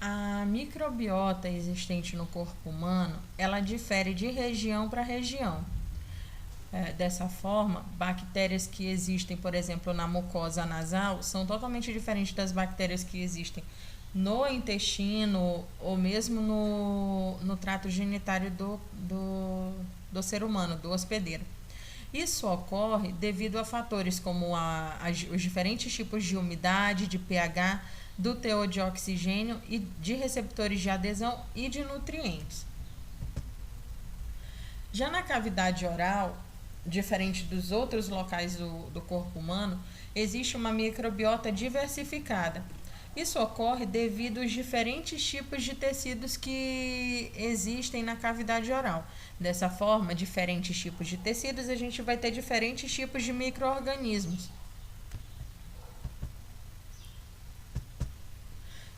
A microbiota existente no corpo humano, ela difere de região para região. Dessa forma, bactérias que existem, por exemplo, na mucosa nasal, são totalmente diferentes das bactérias que existem no intestino ou mesmo no trato genitário do ser humano, do hospedeiro. Isso ocorre devido a fatores como os diferentes tipos de umidade, de pH, do teor de oxigênio e de receptores de adesão e de nutrientes. Já na cavidade oral, diferente dos outros locais do corpo humano, existe uma microbiota diversificada. Isso ocorre devido aos diferentes tipos de tecidos que existem na cavidade oral. Dessa forma, diferentes tipos de tecidos, a gente vai ter diferentes tipos de micro-organismos.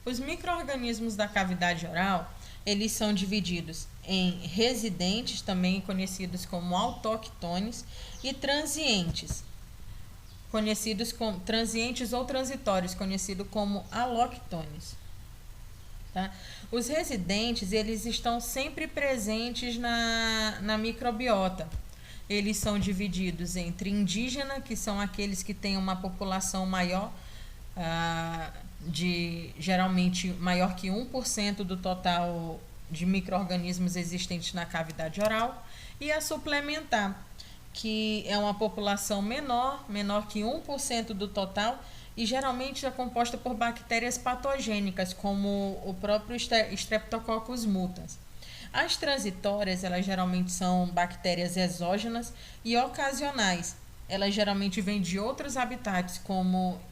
Os micro-organismos da cavidade oral, eles são divididos em residentes, também conhecidos como autóctones, e transientes, conhecidos como transientes ou transitórios, conhecido como aloctones. Tá? Os residentes, eles estão sempre presentes na microbiota. Eles são divididos entre indígena, que são aqueles que têm uma população maior, geralmente maior que 1% do total de micro-organismos existentes na cavidade oral, e a suplementar, que é uma população menor que 1% do total, e geralmente é composta por bactérias patogênicas, como o próprio Streptococcus mutans. As transitórias, elas geralmente são bactérias exógenas e ocasionais. Elas geralmente vêm de outros habitats,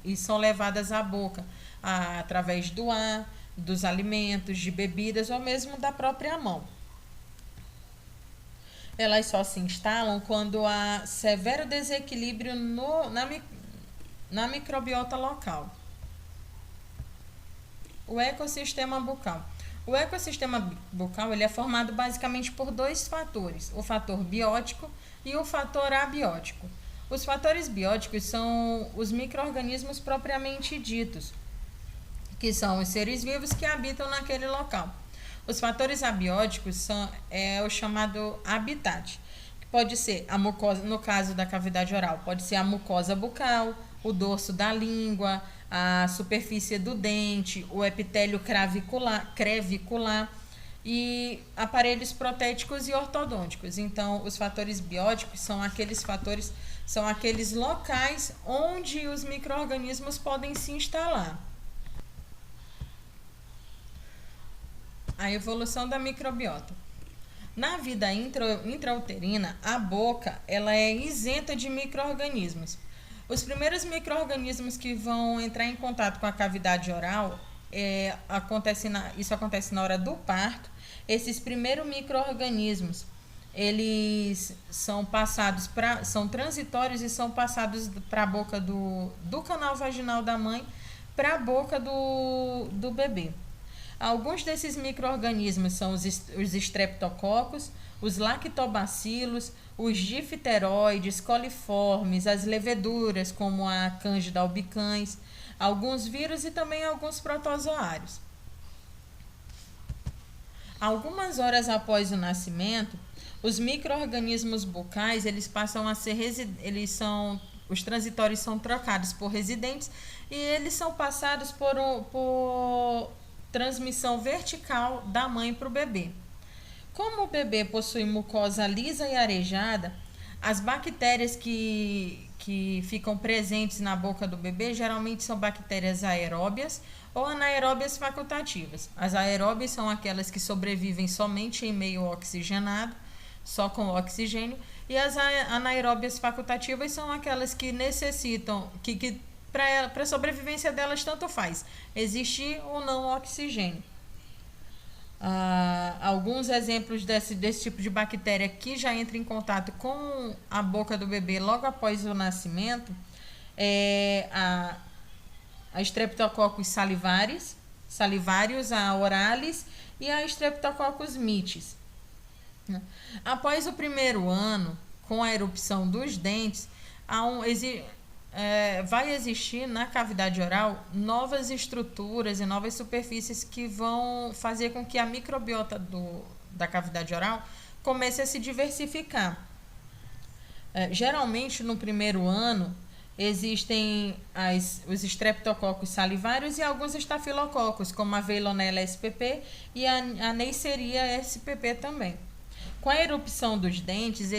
e são levadas à boca, através do ar, dos alimentos, de bebidas ou mesmo da própria mão. Elas só se instalam quando há severo desequilíbrio na microbiota local. O ecossistema bucal. O ecossistema bucal, ele é formado basicamente por dois fatores, o fator biótico e o fator abiótico. Os fatores bióticos são os micro-organismos propriamente ditos, que são os seres vivos que habitam naquele local. Os fatores abióticos são o chamado habitat, que pode ser a mucosa, no caso da cavidade oral, pode ser a mucosa bucal, o dorso da língua, a superfície do dente, o epitélio crevicular e aparelhos protéticos e ortodônticos. Então, os fatores bióticos são aqueles locais onde os micro-organismos podem se instalar. A evolução da microbiota. Na vida intrauterina, a boca ela é isenta de micro-organismos. Os primeiros micro-organismos que vão entrar em contato com a cavidade oral, isso acontece na hora do parto. Esses primeiros micro-organismos, eles são transitórios e são passados para a boca do canal vaginal da mãe para a boca do bebê. Alguns desses micro-organismos são os estreptococos, os lactobacilos, os difteroides, coliformes, as leveduras, como a Candida albicans, alguns vírus e também alguns protozoários. Algumas horas após o nascimento, os micro-organismos bucais, eles passam a ser os transitórios são trocados por residentes e eles são passados por transmissão vertical da mãe para o bebê. Como o bebê possui mucosa lisa e arejada, as bactérias que ficam presentes na boca do bebê geralmente são bactérias aeróbias ou anaeróbias facultativas. As aeróbias são aquelas que sobrevivem somente em meio oxigenado, só com oxigênio, e as anaeróbias facultativas são aquelas que necessitam, que para a sobrevivência delas tanto faz existir ou não oxigênio. Alguns exemplos desse tipo de bactéria que já entra em contato com a boca do bebê logo após o nascimento é a Streptococcus salivarius, a Oralis e a Streptococcus mitis. Após o primeiro ano, com a erupção dos dentes, vai existir na cavidade oral novas estruturas e novas superfícies que vão fazer com que a microbiota da cavidade oral comece a se diversificar. Geralmente, no primeiro ano, existem os estreptococcus salivários e alguns estafilococos, como a Veillonella spp e a Neisseria spp também. Com a erupção dos dentes,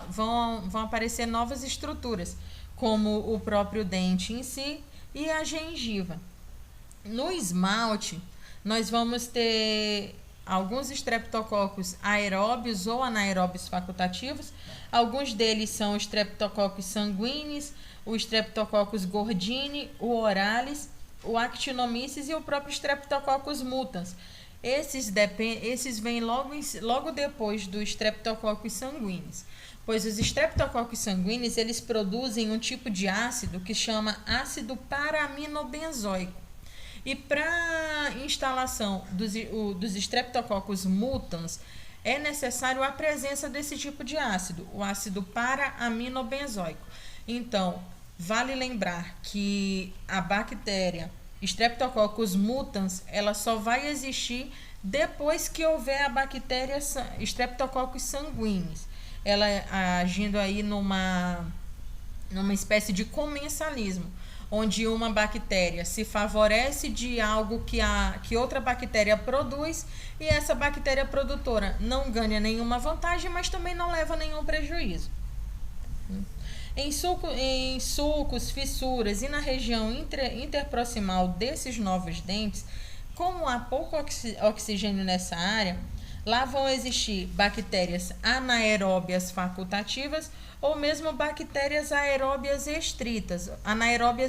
vão aparecer novas estruturas, como o próprio dente em si e a gengiva. No esmalte, nós vamos ter alguns estreptococcus aeróbios ou anaeróbios facultativos. Alguns deles são o Streptococcus sanguinis, o Streptococcus gordini, o oralis, o Actinomyces e o próprio Streptococcus mutans. Esses vêm logo depois do Streptococcus sanguinis, pois os Streptococcus sanguinis eles produzem um tipo de ácido que chama ácido para-aminobenzoico. E para instalação dos Streptococcus mutans, é necessário a presença desse tipo de ácido, o ácido para-aminobenzoico. Então, vale lembrar que a bactéria Streptococcus mutans, ela só vai existir depois que houver a bactéria Streptococcus sanguinis. Ela agindo aí numa espécie de comensalismo, onde uma bactéria se favorece de algo que outra bactéria produz e essa bactéria produtora não ganha nenhuma vantagem, mas também não leva nenhum prejuízo. Em sulcos, fissuras e na região interproximal desses novos dentes, como há pouco oxigênio nessa área, lá vão existir bactérias anaeróbias facultativas ou mesmo bactérias anaeróbias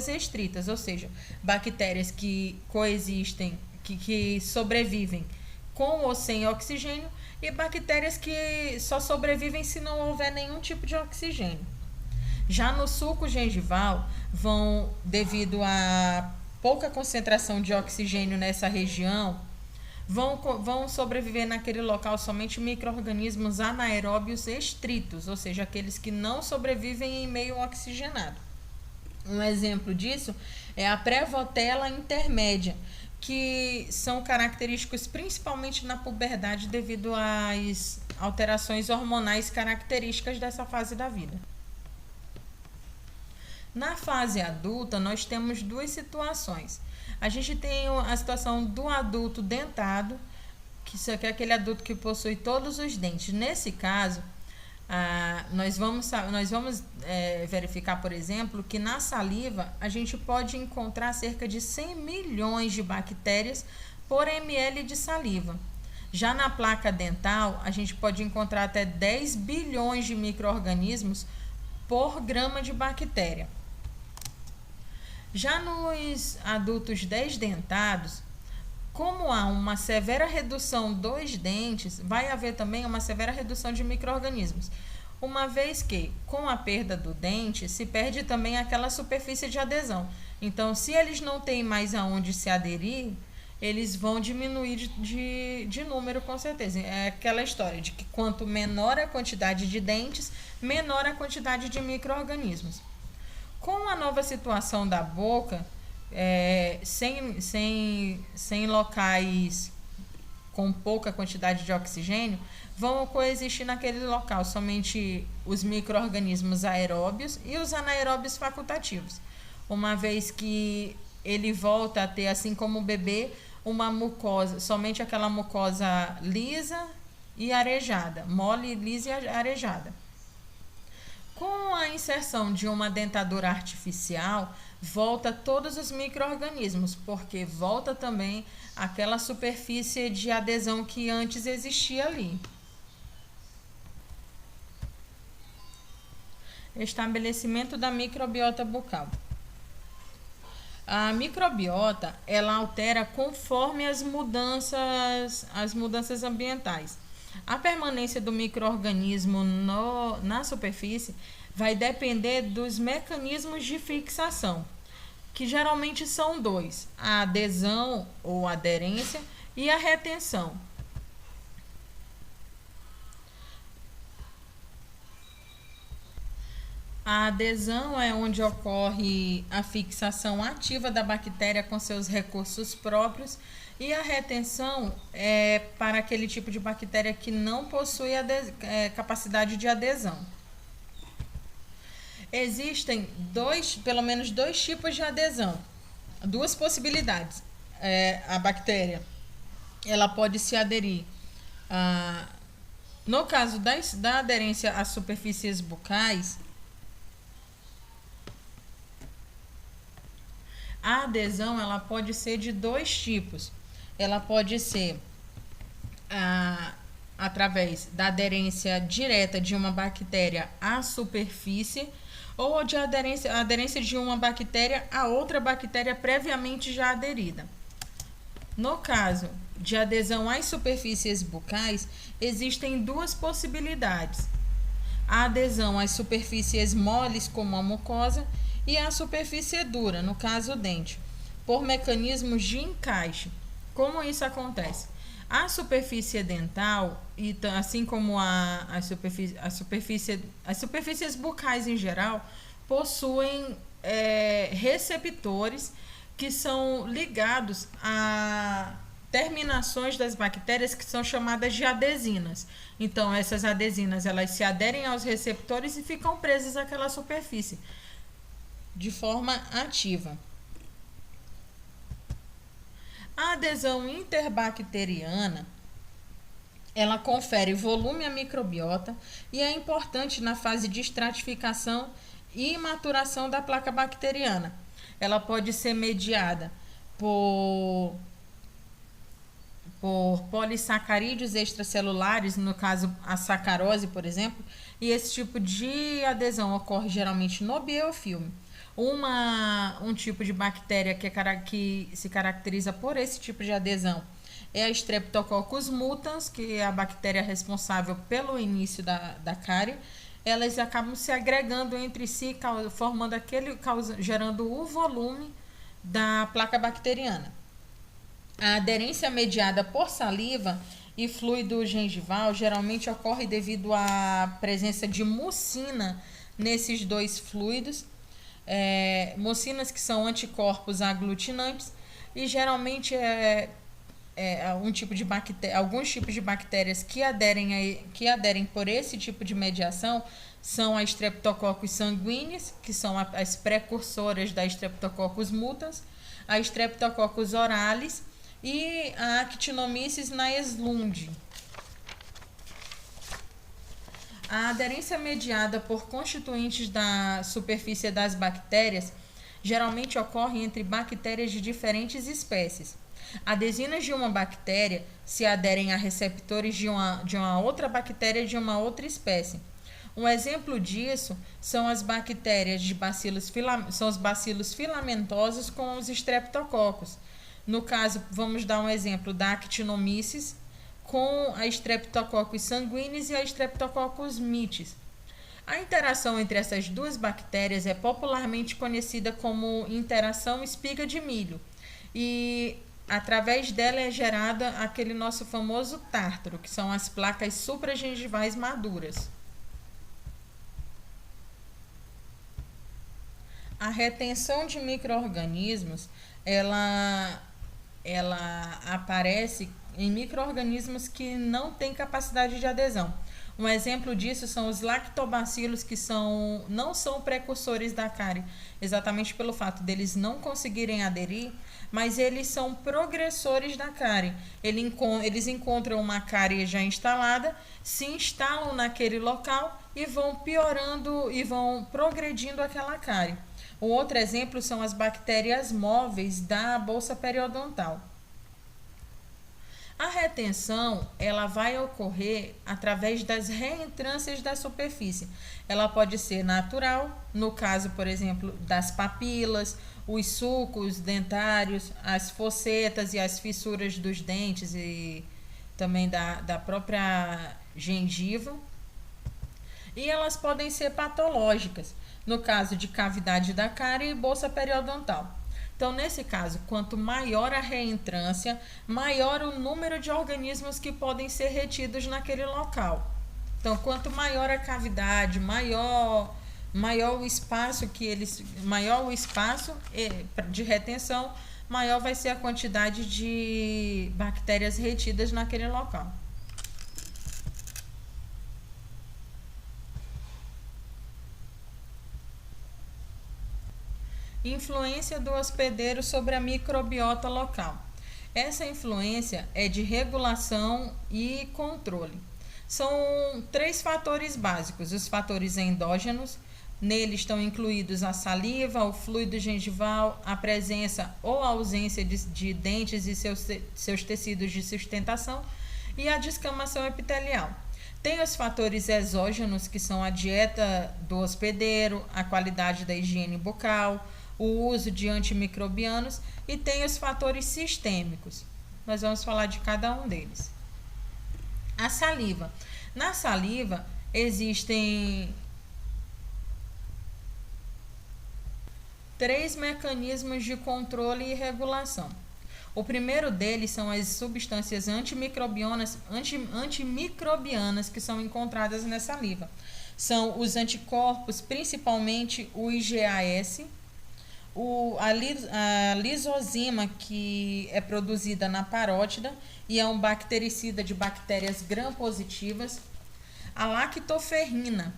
estritas, ou seja, bactérias que coexistem, que sobrevivem com ou sem oxigênio, e bactérias que só sobrevivem se não houver nenhum tipo de oxigênio. Já no suco gengival, devido a pouca concentração de oxigênio nessa região, vão sobreviver naquele local somente micro-organismos anaeróbios estritos, ou seja, aqueles que não sobrevivem em meio oxigenado. Um exemplo disso é a Prevotella intermédia, que são característicos principalmente na puberdade devido às alterações hormonais características dessa fase da vida. Na fase adulta, nós temos duas situações. A gente tem a situação do adulto dentado, que é aquele adulto que possui todos os dentes. Nesse caso, nós vamos verificar, por exemplo, que na saliva a gente pode encontrar cerca de 100 milhões de bactérias por ml de saliva. Já na placa dental, a gente pode encontrar até 10 bilhões de micro-organismos por grama de bactéria. Já nos adultos desdentados, como há uma severa redução dos dentes, vai haver também uma severa redução de micro-organismos, uma vez que, com a perda do dente, se perde também aquela superfície de adesão. Então, se eles não têm mais aonde se aderir, eles vão diminuir de número, com certeza. É aquela história de que quanto menor a quantidade de dentes, menor a quantidade de micro-organismos. Com a nova situação da boca, sem locais com pouca quantidade de oxigênio, vão coexistir naquele local somente os micro-organismos aeróbios e os anaeróbios facultativos, uma vez que ele volta a ter, assim como o bebê, uma mucosa, somente aquela mucosa lisa e arejada, mole, lisa e arejada. Com a inserção de uma dentadura artificial, volta todos os micro-organismos, porque volta também aquela superfície de adesão que antes existia ali. Estabelecimento da microbiota bucal. A microbiota, ela altera conforme as mudanças ambientais. A permanência do micro-organismo na superfície vai depender dos mecanismos de fixação, que geralmente são dois: a adesão ou aderência e a retenção. A adesão é onde ocorre a fixação ativa da bactéria com seus recursos próprios, e a retenção é para aquele tipo de bactéria que não possui capacidade de adesão. Existem pelo menos dois tipos de adesão, duas possibilidades. A bactéria ela pode se aderir no caso da aderência às superfícies bucais. A adesão ela pode ser de dois tipos. Ela pode ser através da aderência direta de uma bactéria à superfície, ou de aderência de uma bactéria a outra bactéria previamente já aderida. No caso de adesão às superfícies bucais, existem duas possibilidades: a adesão às superfícies moles, como a mucosa, e à superfície dura, no caso o dente, por mecanismos de encaixe. Como isso acontece? A superfície dental, assim como as superfícies bucais em geral, possuem receptores que são ligados a terminações das bactérias que são chamadas de adesinas. Então, essas adesinas elas se aderem aos receptores e ficam presas àquela superfície de forma ativa. A adesão interbacteriana, ela confere volume à microbiota e é importante na fase de estratificação e maturação da placa bacteriana. Ela pode ser mediada por polissacarídeos extracelulares, no caso a sacarose, por exemplo, e esse tipo de adesão ocorre geralmente no biofilme. Um tipo de bactéria que se caracteriza por esse tipo de adesão é a Streptococcus mutans, que é a bactéria responsável pelo início da cárie. Elas acabam se agregando entre si, gerando o volume da placa bacteriana. A aderência mediada por saliva e fluido gengival geralmente ocorre devido à presença de mucina nesses dois fluidos. Mucinas que são anticorpos aglutinantes, e geralmente alguns tipos de bactérias que aderem por esse tipo de mediação são a Streptococcus sanguinis, que são as precursoras da Streptococcus mutans, a Streptococcus oralis e a Actinomyces naeslunди. A aderência mediada por constituintes da superfície das bactérias geralmente ocorre entre bactérias de diferentes espécies. Adesinas de uma bactéria se aderem a receptores de uma outra bactéria de uma outra espécie. Um exemplo disso são as bactérias são os bacilos filamentosos com os streptococcus. No caso, vamos dar um exemplo da Actinomyces com a Streptococcus sanguinis e a Streptococcus mitis. A interação entre essas duas bactérias é popularmente conhecida como interação espiga de milho, e através dela é gerada aquele nosso famoso tártaro, que são as placas supragengivais maduras. A retenção de micro-organismos, ela aparece em micro-organismos que não têm capacidade de adesão. Um exemplo disso são os lactobacilos, que não são precursores da cárie, exatamente pelo fato deles não conseguirem aderir, mas eles são progressores da cárie. Eles encontram uma cárie já instalada, se instalam naquele local e vão piorando e vão progredindo aquela cárie. O outro exemplo são as bactérias móveis da bolsa periodontal. A retenção, ela vai ocorrer através das reentrâncias da superfície. Ela pode ser natural, no caso, por exemplo, das papilas, os sulcos dentários, as fossetas e as fissuras dos dentes e também da própria gengiva. E elas podem ser patológicas, no caso de cavidade da cárie e bolsa periodontal. Então, nesse caso, quanto maior a reentrância, maior o número de organismos que podem ser retidos naquele local. Então, quanto maior a cavidade, maior maior o espaço de retenção, maior vai ser a quantidade de bactérias retidas naquele local. Influência do hospedeiro sobre a microbiota local. Essa influência é de regulação e controle. São 3 fatores básicos: os fatores endógenos, nele estão incluídos a saliva, o fluido gengival, a presença ou ausência de dentes e seus tecidos de sustentação, e a descamação epitelial. Tem os fatores exógenos, que são a dieta do hospedeiro, a qualidade da higiene bucal, o uso de antimicrobianos, e tem os fatores sistêmicos. Nós vamos falar de cada um deles. A saliva. Na saliva existem 3 mecanismos de controle e regulação. O primeiro deles são as substâncias antimicrobianas que são encontradas na saliva. São os anticorpos, principalmente o IgAS, a lisozima, que é produzida na parótida e é um bactericida de bactérias gram-positivas, a lactoferrina,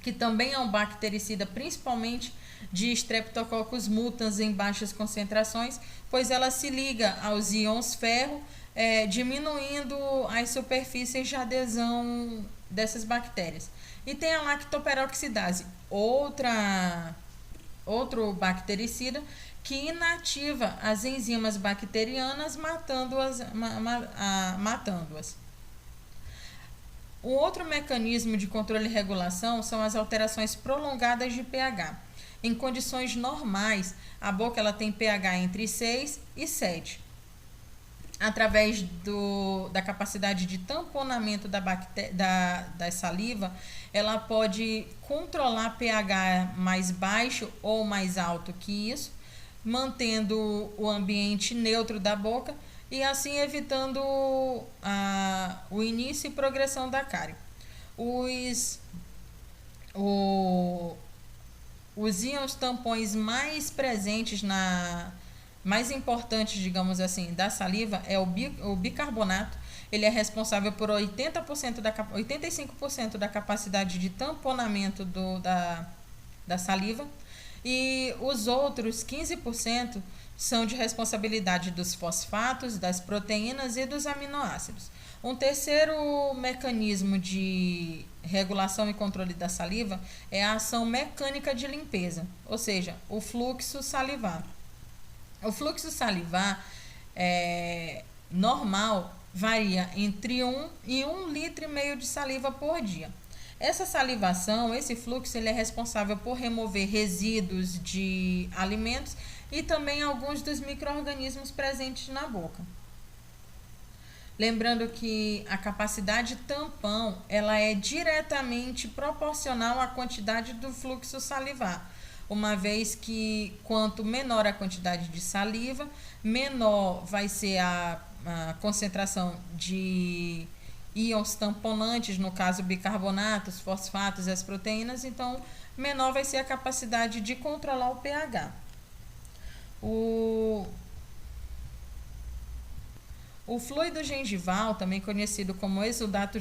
que também é um bactericida principalmente de Streptococcus mutans em baixas concentrações, pois ela se liga aos íons ferro, diminuindo as superfícies de adesão dessas bactérias. E tem a lactoperoxidase, outro bactericida que inativa as enzimas bacterianas, matando-as. Um outro mecanismo de controle e regulação são as alterações prolongadas de pH. Em condições normais, a boca ela tem pH entre 6 e 7. Através da capacidade de tamponamento da saliva, ela pode controlar pH mais baixo ou mais alto que isso, mantendo o ambiente neutro da boca e assim evitando o início e progressão da cárie. Os íons tampões mais presentes mais importantes, digamos assim, da saliva é o bicarbonato. Ele é responsável por 85% da capacidade de tamponamento da saliva, e os outros 15% são de responsabilidade dos fosfatos, das proteínas e dos aminoácidos. Um terceiro mecanismo de regulação e controle da saliva é a ação mecânica de limpeza, ou seja, o fluxo salivar. O fluxo salivar normal varia entre 1 e 1,5 litro de saliva por dia. Essa salivação, esse fluxo, ele é responsável por remover resíduos de alimentos e também alguns dos micro-organismos presentes na boca. Lembrando que a capacidade tampão, ela é diretamente proporcional à quantidade do fluxo salivar, uma vez que quanto menor a quantidade de saliva, menor vai ser a concentração de íons tamponantes, no caso bicarbonatos, fosfatos e as proteínas, então menor vai ser a capacidade de controlar o pH. O fluido gengival, também conhecido como exudato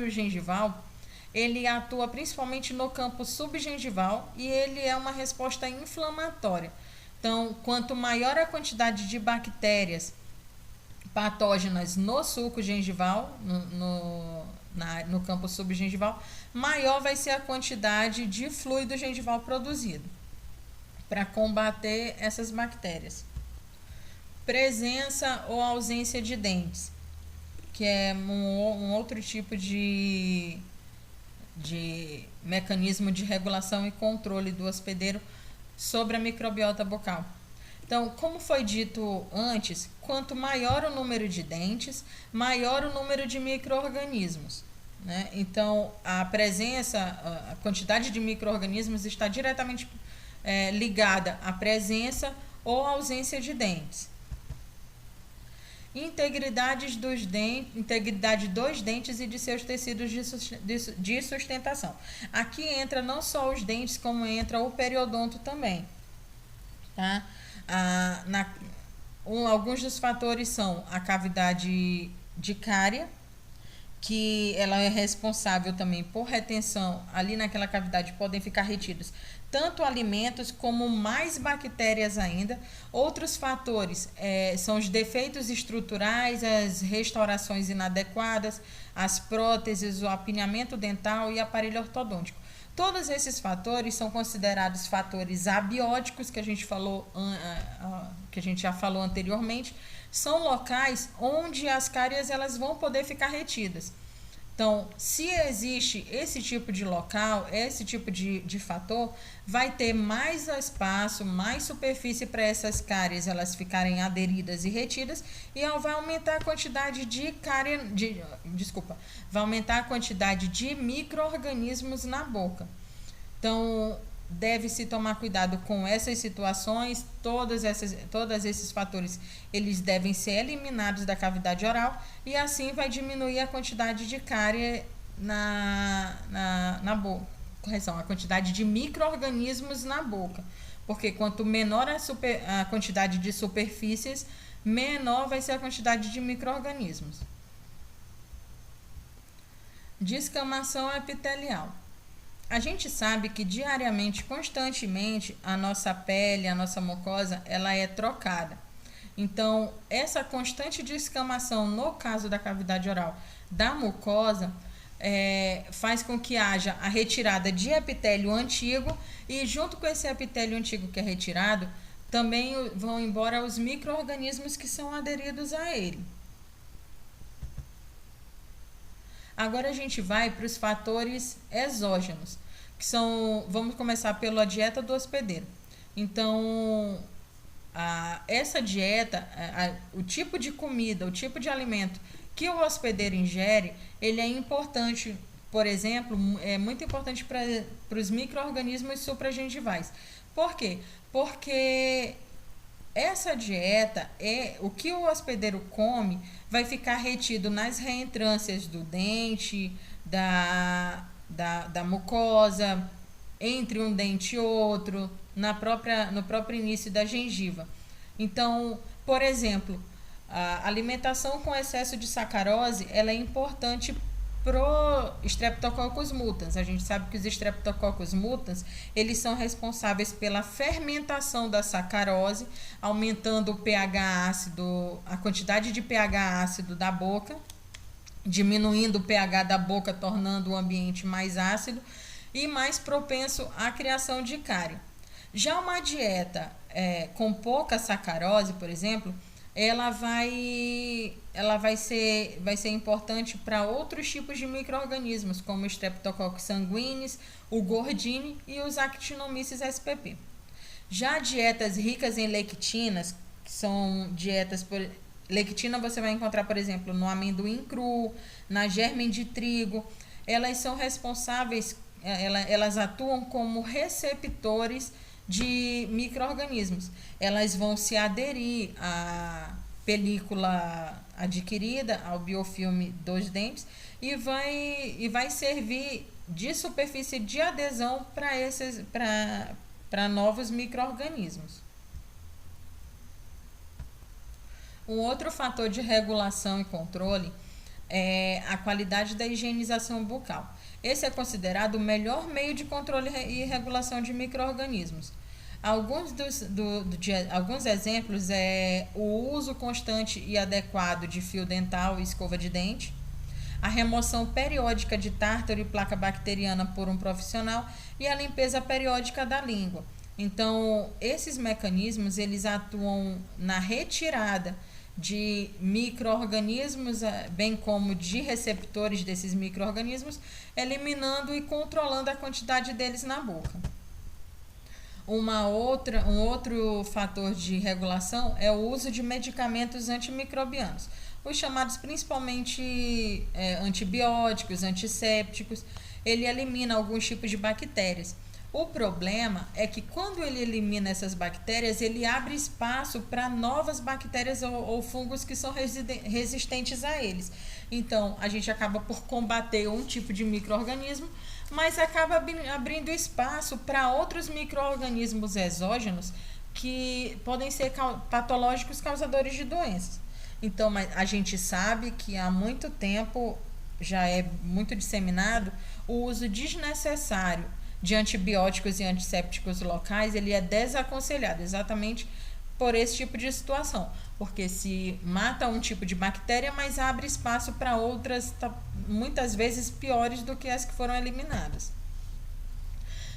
gengival, ele atua principalmente no campo subgengival e ele é uma resposta inflamatória. Então, quanto maior a quantidade de bactérias patógenas no suco gengival, no campo subgengival, maior vai ser a quantidade de fluido gengival produzido para combater essas bactérias. Presença ou ausência de dentes, que é um outro tipo de mecanismo de regulação e controle do hospedeiro sobre a microbiota bucal. Então, como foi dito antes, quanto maior o número de dentes, maior o número de micro-organismos, né? Então, a quantidade de micro-organismos está diretamente ligada à presença ou ausência de dentes. integridade dos dentes e de seus tecidos de sustentação. Aqui entra não só os dentes, como entra o periodonto também. Tá? Alguns dos fatores são a cavidade de cárie, que ela é responsável também por retenção. Ali naquela cavidade podem ficar retidos tanto alimentos como mais bactérias ainda. Outros fatores são os defeitos estruturais, as restaurações inadequadas, as próteses, o apinhamento dental e aparelho ortodôntico. Todos esses fatores são considerados fatores abióticos, que a gente já falou anteriormente. São locais onde as cáries elas vão poder ficar retidas. Então, se existe esse tipo de local, esse tipo de fator, vai ter mais espaço, mais superfície para essas cáries elas ficarem aderidas e retidas, e vai aumentar a quantidade de vai aumentar a quantidade de micro-organismos na boca. Então, deve-se tomar cuidado com essas situações. Todos esses fatores eles devem ser eliminados da cavidade oral, e assim vai diminuir a quantidade de cárie na boca. Correção, a quantidade de micro-organismos na boca, porque quanto menor a quantidade de superfícies, menor vai ser a quantidade de micro-organismos. Descamação epitelial. A gente sabe que diariamente, constantemente, a nossa pele, a nossa mucosa, ela é trocada. Então, essa constante descamação, no caso da cavidade oral, da mucosa, faz com que haja a retirada de epitélio antigo, e junto com esse epitélio antigo que é retirado, também vão embora os micro-organismos que são aderidos a ele. Agora a gente vai para os fatores exógenos, que são, vamos começar pela dieta do hospedeiro. Então, essa dieta, o tipo de comida, o tipo de alimento que o hospedeiro ingere, ele é importante. Por exemplo, é muito importante para os micro-organismos supragengivais. Por quê? Porque essa dieta, o que o hospedeiro come, vai ficar retido nas reentrâncias do dente, da mucosa, entre um dente e outro, no próprio início da gengiva. Então, por exemplo, a alimentação com excesso de sacarose, ela é importante pro Streptococcus mutans. A gente sabe que os Streptococcus mutans, eles são responsáveis pela fermentação da sacarose, aumentando o pH ácido, a quantidade de pH ácido da boca, diminuindo o pH da boca, tornando o ambiente mais ácido e mais propenso à criação de cárie. Já uma dieta com pouca sacarose, por exemplo, ela vai ser importante para outros tipos de micro-organismos, como o Streptococcus sanguinis, o Gordini e os Actinomyces spp. Já dietas ricas em lectinas, que são dietas lectina você vai encontrar, por exemplo, no amendoim cru, na germe de trigo. Elas são responsáveis, elas atuam como receptores de micro-organismos. Elas vão se aderir à película adquirida, ao biofilme dos dentes, e vai servir de superfície de adesão para novos micro-organismos. Um outro fator de regulação e controle é a qualidade da higienização bucal. Esse é considerado o melhor meio de controle e regulação de micro-organismos. Alguns exemplos é o uso constante e adequado de fio dental e escova de dente, a remoção periódica de tártaro e placa bacteriana por um profissional e a limpeza periódica da língua. Então, esses mecanismos eles atuam na retirada de micro-organismos, bem como de receptores desses micro-organismos, eliminando e controlando a quantidade deles na boca. Um outro fator de regulação é o uso de medicamentos antimicrobianos, os chamados principalmente antibióticos, antissépticos. Ele elimina alguns tipos de bactérias. O problema é que quando ele elimina essas bactérias, ele abre espaço para novas bactérias ou fungos que são resistentes a eles. Então, a gente acaba por combater um tipo de micro-organismo, mas acaba abrindo espaço para outros micro-organismos exógenos que podem ser patológicos causadores de doenças. Então, a gente sabe que há muito tempo já é muito disseminado o uso desnecessário de antibióticos e antissépticos locais. Ele é desaconselhado exatamente por esse tipo de situação, porque se mata um tipo de bactéria, mas abre espaço para outras, muitas vezes piores do que as que foram eliminadas.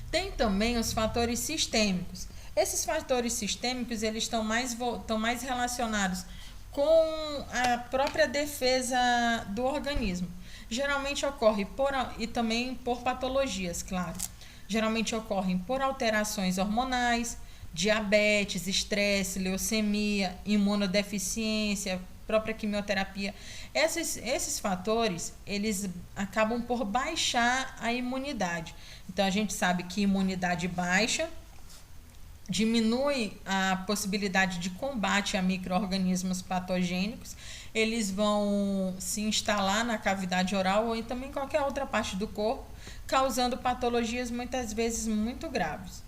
Tem também os fatores sistêmicos. Esses fatores sistêmicos, eles estão mais relacionados com a própria defesa do organismo. Geralmente ocorre e também por patologias, claro. Geralmente ocorrem por alterações hormonais, diabetes, estresse, leucemia, imunodeficiência, própria quimioterapia. Esses fatores, eles acabam por baixar a imunidade. Então, a gente sabe que imunidade baixa diminui a possibilidade de combate a micro-organismos patogênicos. Eles vão se instalar na cavidade oral ou também em qualquer outra parte do corpo, causando patologias muitas vezes muito graves.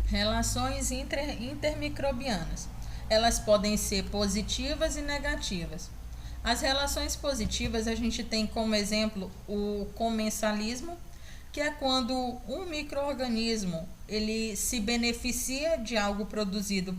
Relações intermicrobianas. Elas podem ser positivas e negativas. As relações positivas a gente tem como exemplo o comensalismo, que é quando um micro-organismo ele se beneficia de algo produzido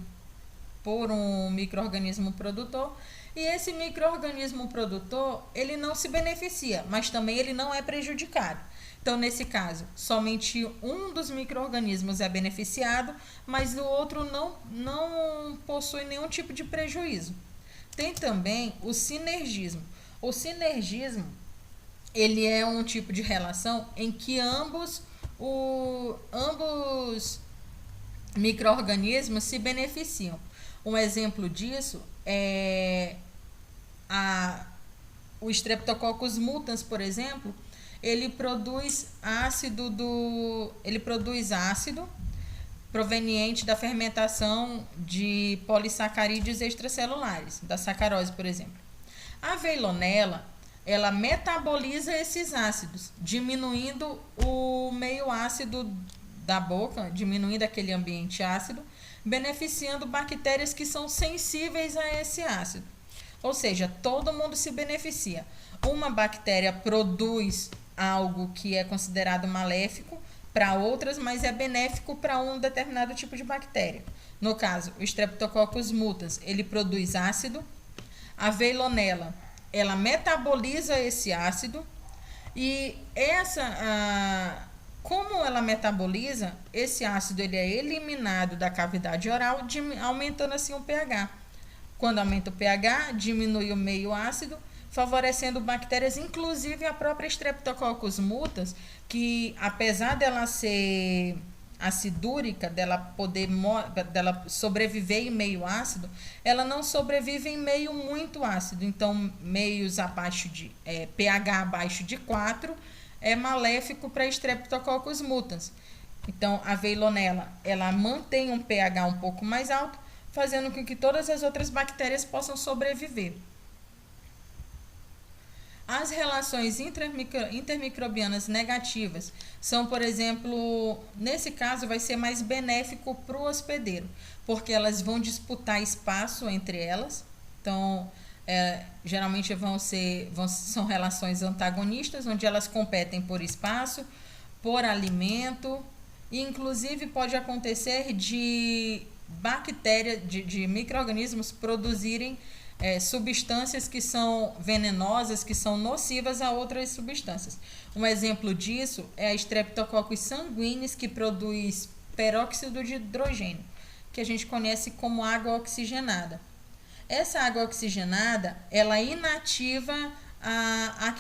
por um micro-organismo produtor, e esse micro-organismo produtor ele não se beneficia, mas também ele não é prejudicado. Então, nesse caso, somente um dos micro-organismos é beneficiado, mas o outro não possui nenhum tipo de prejuízo. Tem também o sinergismo. O sinergismo ele é um tipo de relação em que ambos micro-organismos se beneficiam. Um exemplo disso é o Streptococcus mutans, por exemplo. Ele produz ácido proveniente da fermentação de polissacarídeos extracelulares, da sacarose, por exemplo. A veilonella, ela metaboliza esses ácidos, diminuindo o meio ácido da boca, diminuindo aquele ambiente ácido, beneficiando bactérias que são sensíveis a esse ácido. Ou seja, todo mundo se beneficia. Uma bactéria produz algo que é considerado maléfico para outras, mas é benéfico para um determinado tipo de bactéria. No caso, o Streptococcus mutans, ele produz ácido. A veilonella, ela metaboliza esse ácido e como ela metaboliza, esse ácido ele é eliminado da cavidade oral, aumentando assim o pH. Quando aumenta o pH, diminui o meio ácido, favorecendo bactérias, inclusive a própria Streptococcus mutans, que apesar dela ser acidúrica, dela sobreviver em meio ácido, ela não sobrevive em meio muito ácido. Então, meios abaixo de pH abaixo de 4 é maléfico para Streptococcus mutans. Então, a veilonella, ela mantém um pH um pouco mais alto, fazendo com que todas as outras bactérias possam sobreviver. As relações intermicrobianas negativas são, por exemplo, nesse caso vai ser mais benéfico para o hospedeiro, porque elas vão disputar espaço entre elas. Então, geralmente são relações antagonistas, onde elas competem por espaço, por alimento, e inclusive pode acontecer de bactérias, de micro-organismos produzirem substâncias que são venenosas, que são nocivas a outras substâncias. Um exemplo disso é a Streptococcus sanguinis, que produz peróxido de hidrogênio, que a gente conhece como água oxigenada. Essa água oxigenada, ela inativa a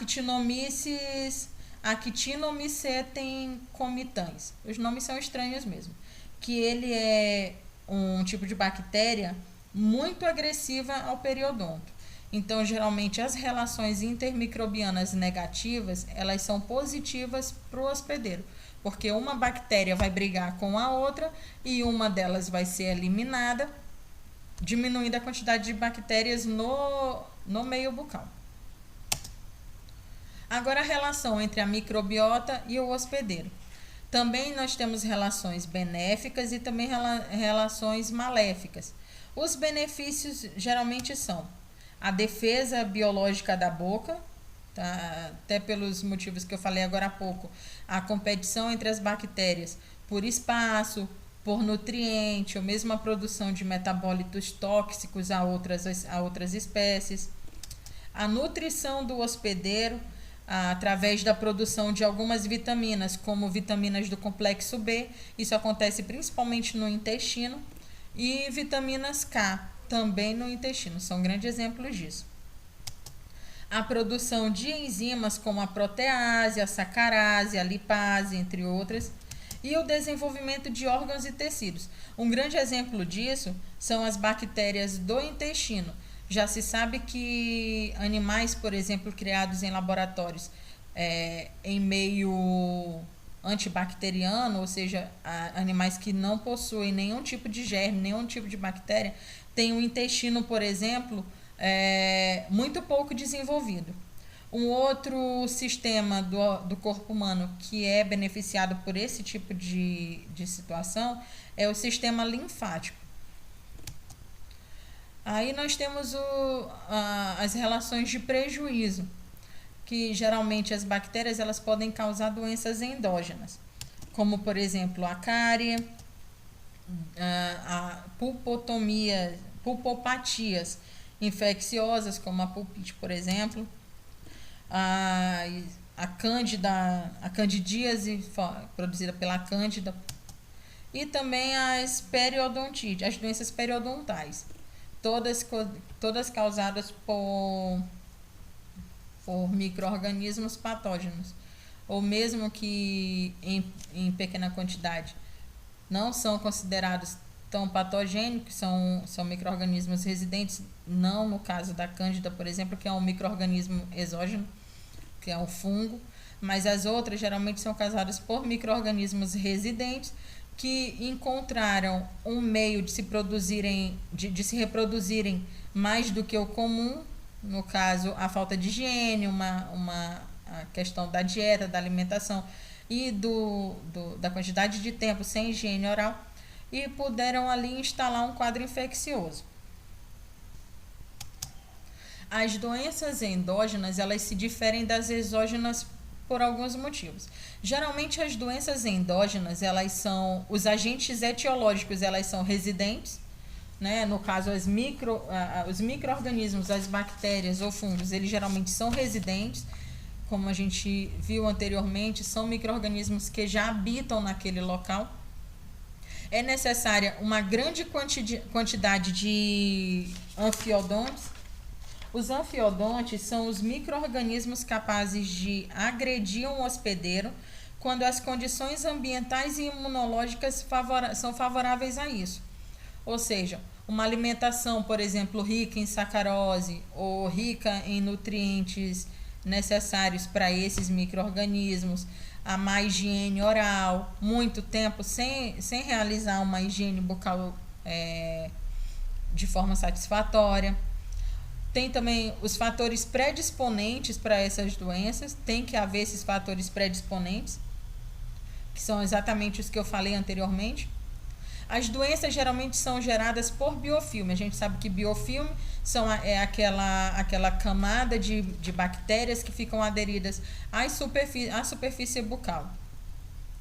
Actinomycetem comitans. Os nomes são estranhos mesmo. Que ele é um tipo de bactéria muito agressiva ao periodonto. Então, geralmente, as relações intermicrobianas negativas, elas são positivas para o hospedeiro, porque uma bactéria vai brigar com a outra e uma delas vai ser eliminada, diminuindo a quantidade de bactérias no meio bucal. Agora a relação entre a microbiota e o hospedeiro. Também nós temos relações benéficas e também relações maléficas. Os benefícios geralmente são a defesa biológica da boca, tá? Até pelos motivos que eu falei agora há pouco, a competição entre as bactérias por espaço, por nutriente, ou mesmo a produção de metabólitos tóxicos a outras espécies. A nutrição do hospedeiro, através da produção de algumas vitaminas, como vitaminas do complexo B, isso acontece principalmente no intestino, e vitaminas K, também no intestino, são grandes exemplos disso. A produção de enzimas como a protease, a sacarase, a lipase, entre outras, e o desenvolvimento de órgãos e tecidos. Um grande exemplo disso são as bactérias do intestino. Já se sabe que animais, por exemplo, criados em laboratórios em meio antibacteriano, ou seja, animais que não possuem nenhum tipo de germe, nenhum tipo de bactéria, têm um intestino, por exemplo, muito pouco desenvolvido. Um outro sistema do corpo humano que é beneficiado por esse tipo de situação é o sistema linfático. Aí nós temos as relações de prejuízo, que geralmente as bactérias elas podem causar doenças endógenas, como por exemplo a cárie, a pulpopatias infecciosas, como a pulpite, por exemplo, a candidíase produzida pela cândida, e também as periodontites, as doenças periodontais. Todas causadas por micro-organismos patógenos, ou mesmo que em pequena quantidade não são considerados tão patogênicos, são micro-organismos residentes, não no caso da cândida, por exemplo, que é um micro-organismo exógeno, que é um fungo, mas as outras geralmente são causadas por micro-organismos residentes, que encontraram um meio de de se reproduzirem mais do que o comum, no caso a falta de higiene, a questão da dieta, da alimentação e da quantidade de tempo sem higiene oral, e puderam ali instalar um quadro infeccioso. As doenças endógenas, elas se diferem das exógenas por alguns motivos. Geralmente as doenças endógenas, os agentes etiológicos, elas são residentes, né? No caso os micro-organismos, as bactérias ou fungos, eles geralmente são residentes, como a gente viu anteriormente, são micro-organismos que já habitam naquele local. É necessária uma grande quantidade de anfiodontes. Os anfiodontes são os micro-organismos capazes de agredir um hospedeiro quando as condições ambientais e imunológicas são favoráveis a isso. Ou seja, uma alimentação, por exemplo, rica em sacarose ou rica em nutrientes necessários para esses micro-organismos, a má higiene oral, muito tempo sem realizar uma higiene bucal de forma satisfatória. Tem também os fatores predisponentes para essas doenças, tem que haver esses fatores predisponentes, que são exatamente os que eu falei anteriormente. As doenças geralmente são geradas por biofilme. A gente sabe que biofilme é aquela camada de bactérias que ficam aderidas à superfície bucal.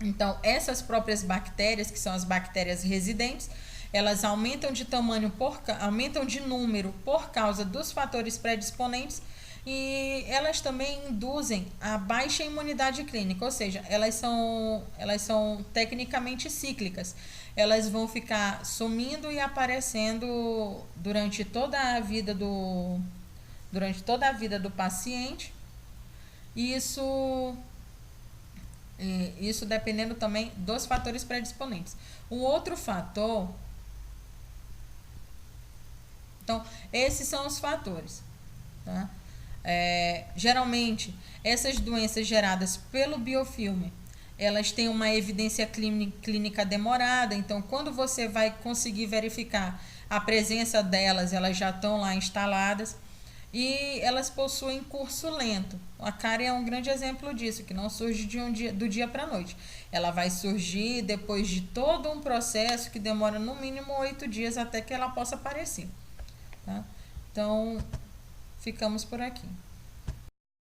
Então, essas próprias bactérias, que são as bactérias residentes, elas aumentam de tamanho, aumentam de número por causa dos fatores predisponentes, e elas também induzem a baixa imunidade clínica, ou seja, elas são tecnicamente cíclicas. Elas vão ficar sumindo e aparecendo durante toda a vida do paciente. Isso dependendo também dos fatores predisponentes. Um outro fator. Então, esses são os fatores, tá? Geralmente, essas doenças geradas pelo biofilme, elas têm uma evidência clínica demorada, então quando você vai conseguir verificar a presença delas, elas já estão lá instaladas. E elas possuem curso lento. A cárie é um grande exemplo disso, que não surge do dia para a noite. Ela vai surgir depois de todo um processo que demora no mínimo 8 dias até que ela possa aparecer. Tá? Então, ficamos por aqui.